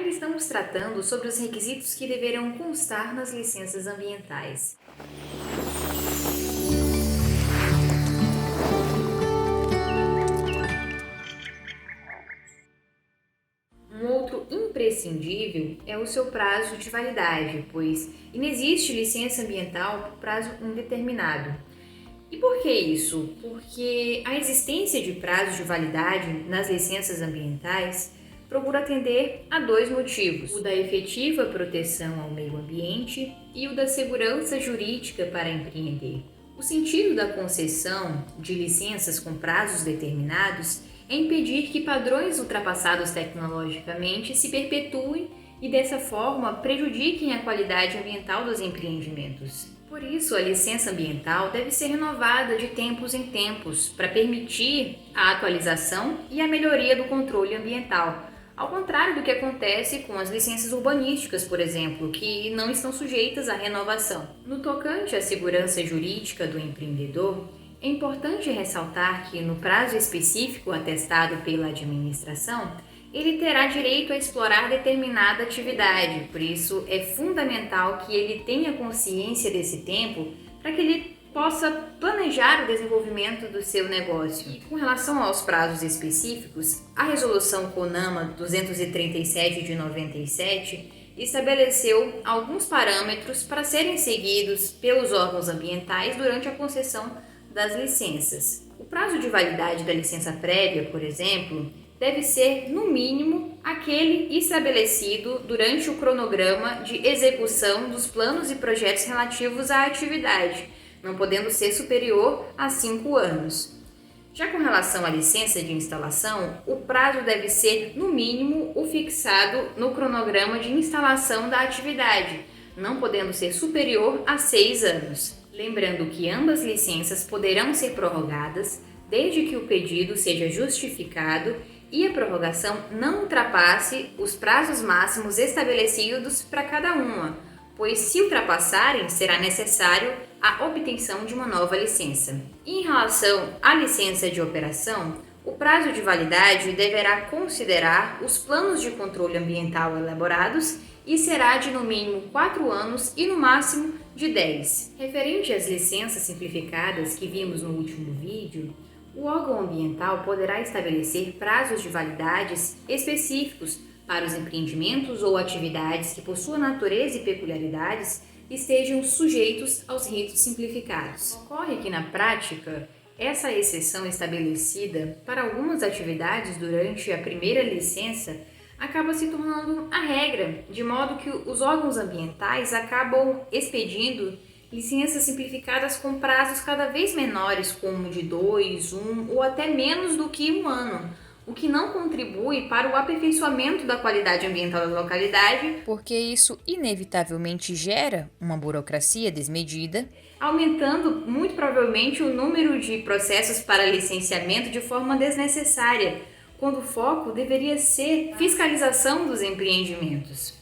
Aqui estamos tratando sobre os requisitos que deverão constar nas licenças ambientais. Um outro imprescindível é o seu prazo de validade, pois inexiste licença ambiental por prazo indeterminado. E por que isso? Porque a existência de prazo de validade nas licenças ambientais procura atender a dois motivos: o da efetiva proteção ao meio ambiente e o da segurança jurídica para empreender. O sentido da concessão de licenças com prazos determinados é impedir que padrões ultrapassados tecnologicamente se perpetuem e, dessa forma, prejudiquem a qualidade ambiental dos empreendimentos. Por isso, a licença ambiental deve ser renovada de tempos em tempos para permitir a atualização e a melhoria do controle ambiental, ao contrário do que acontece com as licenças urbanísticas, por exemplo, que não estão sujeitas à renovação. No tocante à segurança jurídica do empreendedor, é importante ressaltar que, no prazo específico atestado pela administração, ele terá direito a explorar determinada atividade, por isso é fundamental que ele tenha consciência desse tempo para que ele possa planejar o desenvolvimento do seu negócio. E com relação aos prazos específicos, a Resolução CONAMA 237 de 97 estabeleceu alguns parâmetros para serem seguidos pelos órgãos ambientais durante a concessão das licenças. O prazo de validade da licença prévia, por exemplo, deve ser, no mínimo, aquele estabelecido durante o cronograma de execução dos planos e projetos relativos à atividade, não podendo ser superior a 5 anos. Já com relação à licença de instalação, o prazo deve ser, no mínimo, o fixado no cronograma de instalação da atividade, não podendo ser superior a 6 anos. Lembrando que ambas licenças poderão ser prorrogadas desde que o pedido seja justificado e a prorrogação não ultrapasse os prazos máximos estabelecidos para cada uma, pois se ultrapassarem, será necessário a obtenção de uma nova licença. Em relação à licença de operação, o prazo de validade deverá considerar os planos de controle ambiental elaborados e será de no mínimo 4 anos e no máximo de 10. Referente às licenças simplificadas que vimos no último vídeo, o órgão ambiental poderá estabelecer prazos de validades específicos para os empreendimentos ou atividades que, por sua natureza e peculiaridades, estejam sujeitos aos ritos simplificados. Ocorre que, na prática, essa exceção estabelecida para algumas atividades durante a primeira licença acaba se tornando a regra, de modo que os órgãos ambientais acabam expedindo licenças simplificadas com prazos cada vez menores, como de 2, 1 ou até menos do que 1 ano, o que não contribui para o aperfeiçoamento da qualidade ambiental da localidade, porque isso inevitavelmente gera uma burocracia desmedida, aumentando muito provavelmente o número de processos para licenciamento de forma desnecessária, quando o foco deveria ser fiscalização dos empreendimentos.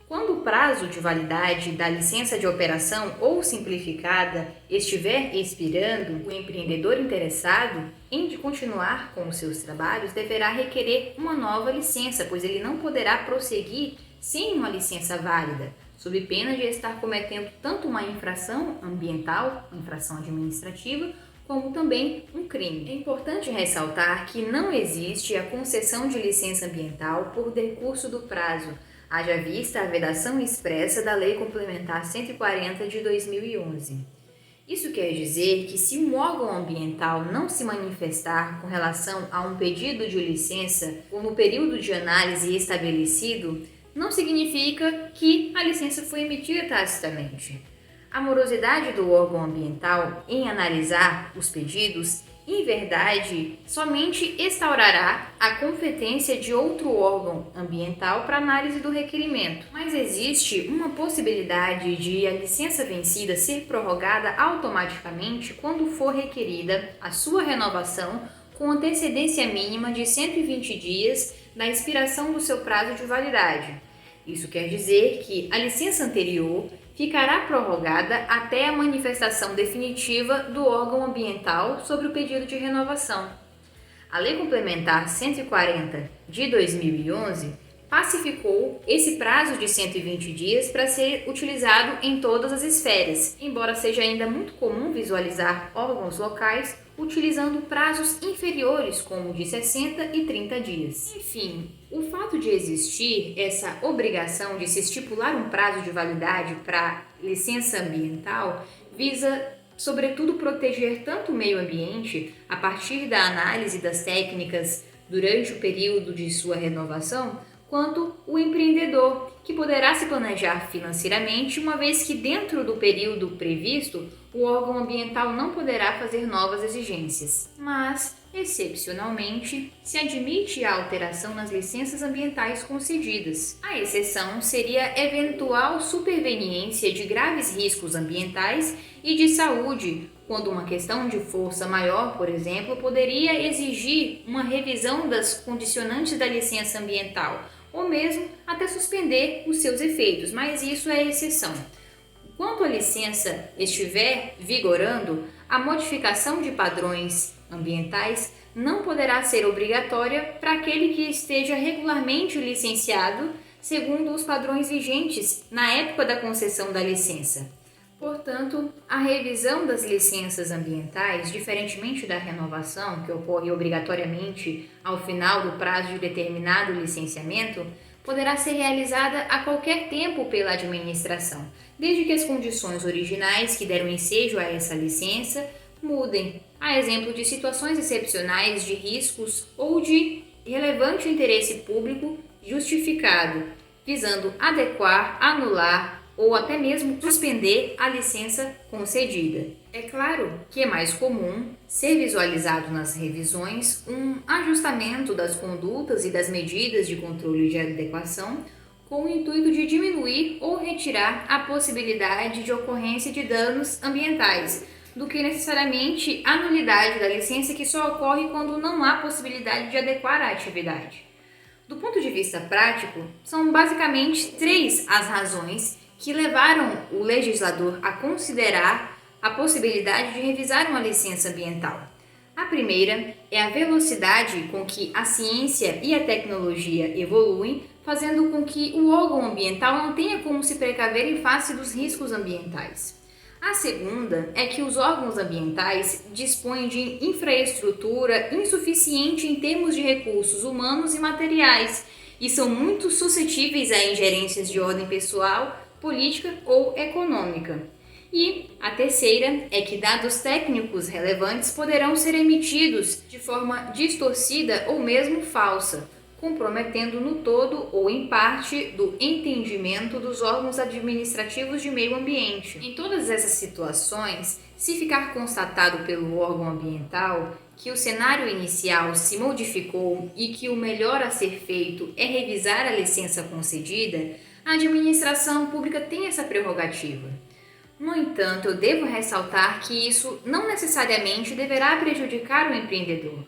Quando o prazo de validade da licença de operação ou simplificada estiver expirando, o empreendedor interessado em continuar com os seus trabalhos deverá requerer uma nova licença, pois ele não poderá prosseguir sem uma licença válida, sob pena de estar cometendo tanto uma infração ambiental, infração administrativa, como também um crime. É importante ressaltar que não existe a concessão de licença ambiental por decurso do prazo, haja vista a vedação expressa da Lei Complementar 140 de 2011. Isso quer dizer que se um órgão ambiental não se manifestar com relação a um pedido de licença ou no período de análise estabelecido, não significa que a licença foi emitida tacitamente. A morosidade do órgão ambiental em analisar os pedidos, em verdade, somente instaurará a competência de outro órgão ambiental para análise do requerimento. Mas existe uma possibilidade de a licença vencida ser prorrogada automaticamente quando for requerida a sua renovação com antecedência mínima de 120 dias da expiração do seu prazo de validade. Isso quer dizer que a licença anterior ficará prorrogada até a manifestação definitiva do órgão ambiental sobre o pedido de renovação. A Lei Complementar 140 de 2011 pacificou esse prazo de 120 dias para ser utilizado em todas as esferas, embora seja ainda muito comum visualizar órgãos locais utilizando prazos inferiores, como de 60 e 30 dias. Enfim, o fato de existir essa obrigação de se estipular um prazo de validade para licença ambiental visa, sobretudo, proteger tanto o meio ambiente a partir da análise das técnicas durante o período de sua renovação, quanto o empreendedor, que poderá se planejar financeiramente, uma vez que dentro do período previsto, o órgão ambiental não poderá fazer novas exigências. Mas, excepcionalmente, se admite a alteração nas licenças ambientais concedidas. A exceção seria eventual superveniência de graves riscos ambientais e de saúde, quando uma questão de força maior, por exemplo, poderia exigir uma revisão das condicionantes da licença ambiental, ou mesmo até suspender os seus efeitos, mas isso é exceção. Enquanto a licença estiver vigorando, a modificação de padrões ambientais não poderá ser obrigatória para aquele que esteja regularmente licenciado segundo os padrões vigentes na época da concessão da licença. Portanto, a revisão das licenças ambientais, diferentemente da renovação, que ocorre obrigatoriamente ao final do prazo de determinado licenciamento, poderá ser realizada a qualquer tempo pela administração, desde que as condições originais que deram ensejo a essa licença mudem, a exemplo de situações excepcionais de riscos ou de relevante interesse público justificado, visando adequar, anular ou até mesmo suspender a licença concedida. É claro que é mais comum ser visualizado nas revisões um ajustamento das condutas e das medidas de controle de adequação com o intuito de diminuir ou retirar a possibilidade de ocorrência de danos ambientais, do que necessariamente a nulidade da licença, que só ocorre quando não há possibilidade de adequar a atividade. Do ponto de vista prático, são basicamente 3 as razões que levaram o legislador a considerar a possibilidade de revisar uma licença ambiental. A primeira é a velocidade com que a ciência e a tecnologia evoluem, fazendo com que o órgão ambiental não tenha como se precaver em face dos riscos ambientais. A segunda é que os órgãos ambientais dispõem de infraestrutura insuficiente em termos de recursos humanos e materiais e são muito suscetíveis a ingerências de ordem pessoal, política ou econômica. E a terceira é que dados técnicos relevantes poderão ser emitidos de forma distorcida ou mesmo falsa, comprometendo no todo ou em parte do entendimento dos órgãos administrativos de meio ambiente. Em todas essas situações, se ficar constatado pelo órgão ambiental que o cenário inicial se modificou e que o melhor a ser feito é revisar a licença concedida, a administração pública tem essa prerrogativa. No entanto, eu devo ressaltar que isso não necessariamente deverá prejudicar o empreendedor.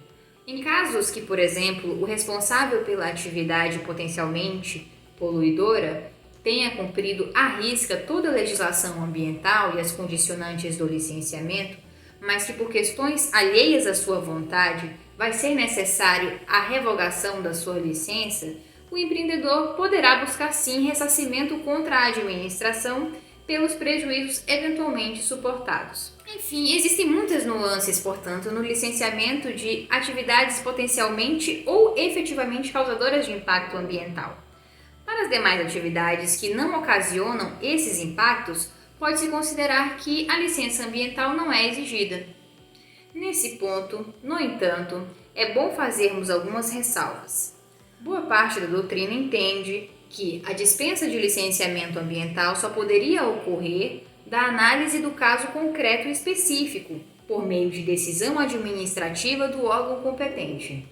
Em casos que, por exemplo, o responsável pela atividade potencialmente poluidora tenha cumprido à risca toda a legislação ambiental e as condicionantes do licenciamento, mas que por questões alheias à sua vontade vai ser necessário a revogação da sua licença, o empreendedor poderá buscar sim ressarcimento contra a administração pelos prejuízos eventualmente suportados. Enfim, existem muitas nuances, portanto, no licenciamento de atividades potencialmente ou efetivamente causadoras de impacto ambiental. Para as demais atividades que não ocasionam esses impactos, pode-se considerar que a licença ambiental não é exigida. Nesse ponto, no entanto, é bom fazermos algumas ressalvas. Boa parte da doutrina entende que a dispensa de licenciamento ambiental só poderia ocorrer da análise do caso concreto e específico, por meio de decisão administrativa do órgão competente.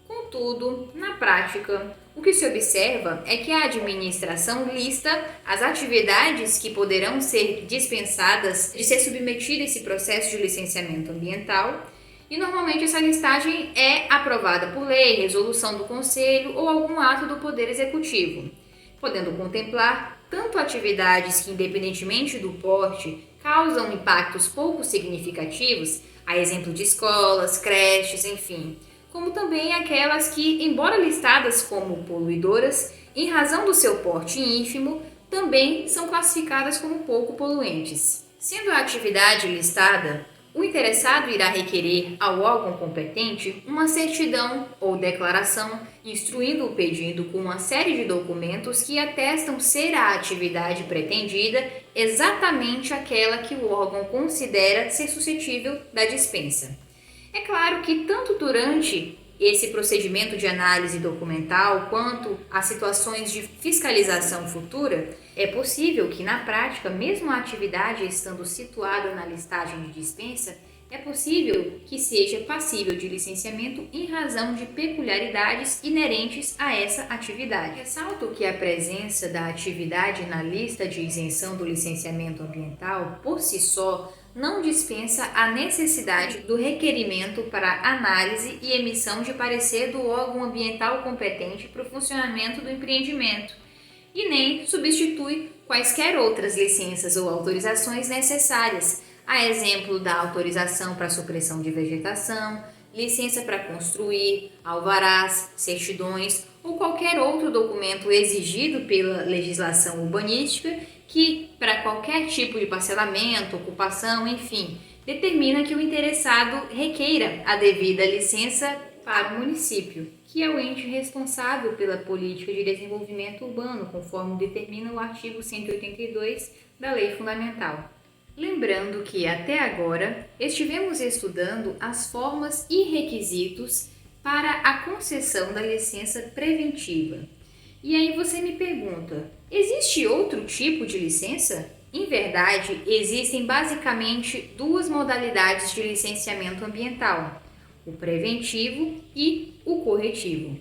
Contudo, na prática, o que se observa é que a administração lista as atividades que poderão ser dispensadas de ser submetida a esse processo de licenciamento ambiental, e normalmente essa listagem é aprovada por lei, resolução do Conselho ou algum ato do Poder Executivo, podendo contemplar tanto atividades que, independentemente do porte, causam impactos pouco significativos, a exemplo de escolas, creches, enfim, como também aquelas que, embora listadas como poluidoras, em razão do seu porte ínfimo, também são classificadas como pouco poluentes. Sendo a atividade listada, o interessado irá requerer ao órgão competente uma certidão ou declaração, instruindo o pedido com uma série de documentos que atestam ser a atividade pretendida exatamente aquela que o órgão considera ser suscetível da dispensa. É claro que tanto durante esse procedimento de análise documental quanto as situações de fiscalização futura, é possível que na prática, mesmo a atividade estando situada na listagem de dispensa, é possível que seja passível de licenciamento em razão de peculiaridades inerentes a essa atividade. Ressalto que a presença da atividade na lista de isenção do licenciamento ambiental, por si só, não dispensa a necessidade do requerimento para análise e emissão de parecer do órgão ambiental competente para o funcionamento do empreendimento e nem substitui quaisquer outras licenças ou autorizações necessárias, a exemplo da autorização para supressão de vegetação, licença para construir, alvarás, certidões ou qualquer outro documento exigido pela legislação urbanística que, para qualquer tipo de parcelamento, ocupação, enfim, determina que o interessado requeira a devida licença para o município, que é o ente responsável pela política de desenvolvimento urbano, conforme determina o artigo 182 da Lei Fundamental. Lembrando que até agora estivemos estudando as formas e requisitos para a concessão da licença preventiva. E aí você me pergunta, existe outro tipo de licença? Em verdade, existem basicamente duas modalidades de licenciamento ambiental, o preventivo e o corretivo.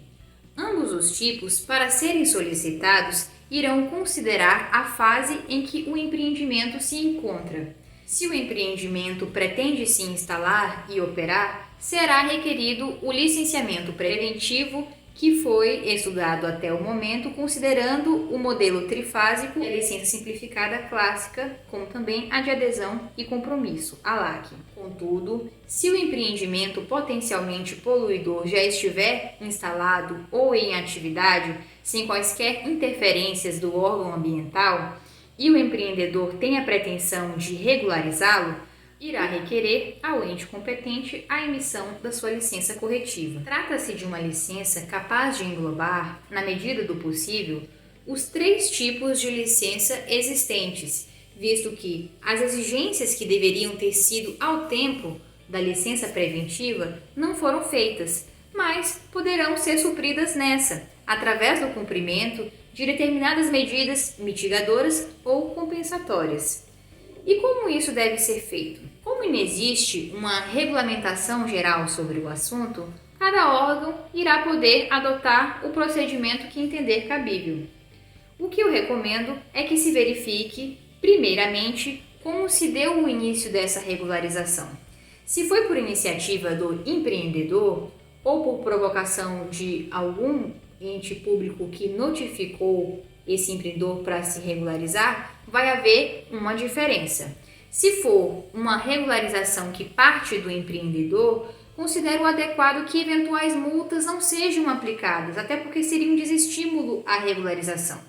Ambos os tipos, para serem solicitados, irão considerar a fase em que o empreendimento se encontra. Se o empreendimento pretende se instalar e operar, será requerido o licenciamento preventivo, que foi estudado até o momento considerando o modelo trifásico e a licença simplificada clássica, como também a de adesão e compromisso, a LAC. Contudo, se o empreendimento potencialmente poluidor já estiver instalado ou em atividade, sem quaisquer interferências do órgão ambiental, e o empreendedor tem a pretensão de regularizá-lo, irá requerer ao ente competente a emissão da sua licença corretiva. Trata-se de uma licença capaz de englobar, na medida do possível, os três tipos de licença existentes, visto que as exigências que deveriam ter sido ao tempo da licença preventiva não foram feitas, mas poderão ser supridas nessa, através do cumprimento de determinadas medidas mitigadoras ou compensatórias. E como isso deve ser feito? Como inexiste uma regulamentação geral sobre o assunto, cada órgão irá poder adotar o procedimento que entender cabível. O que eu recomendo é que se verifique, primeiramente, como se deu o início dessa regularização. Se foi por iniciativa do empreendedor ou por provocação de algum ente público que notificou esse empreendedor para se regularizar, vai haver uma diferença. Se for uma regularização que parte do empreendedor, considero adequado que eventuais multas não sejam aplicadas, até porque seria um desestímulo à regularização.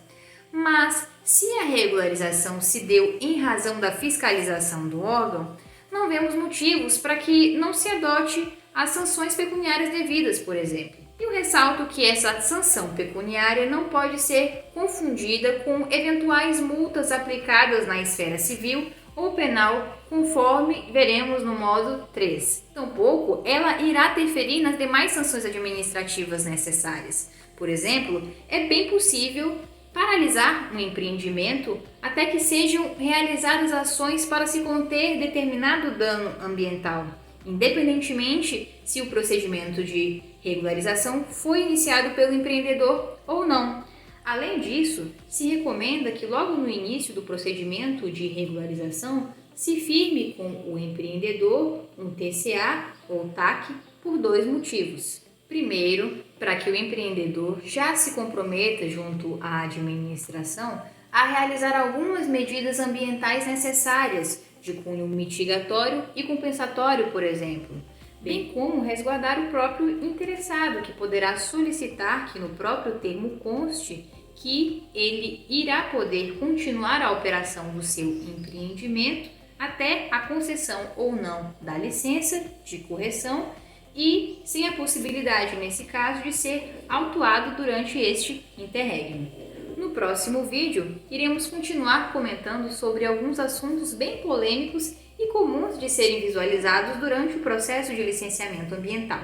Mas, se a regularização se deu em razão da fiscalização do órgão, não vemos motivos para que não se adote as sanções pecuniárias devidas, por exemplo. Eu ressalto que essa sanção pecuniária não pode ser confundida com eventuais multas aplicadas na esfera civil ou penal, conforme veremos no módulo 3. Tampouco ela irá interferir nas demais sanções administrativas necessárias. Por exemplo, é bem possível paralisar um empreendimento até que sejam realizadas ações para se conter determinado dano ambiental, independentemente se o procedimento de regularização foi iniciado pelo empreendedor ou não. Além disso, se recomenda que logo no início do procedimento de regularização se firme com o empreendedor um TCA ou TAC por dois motivos. Primeiro, para que o empreendedor já se comprometa junto à administração a realizar algumas medidas ambientais necessárias de cunho mitigatório e compensatório, por exemplo. bem como resguardar o próprio interessado, que poderá solicitar que no próprio termo conste que ele irá poder continuar a operação do seu empreendimento até a concessão ou não da licença de correção e sem a possibilidade, nesse caso, de ser autuado durante este interregno. No próximo vídeo, iremos continuar comentando sobre alguns assuntos bem polêmicos e comuns de serem visualizados durante o processo de licenciamento ambiental.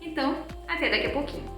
Então, até daqui a pouquinho!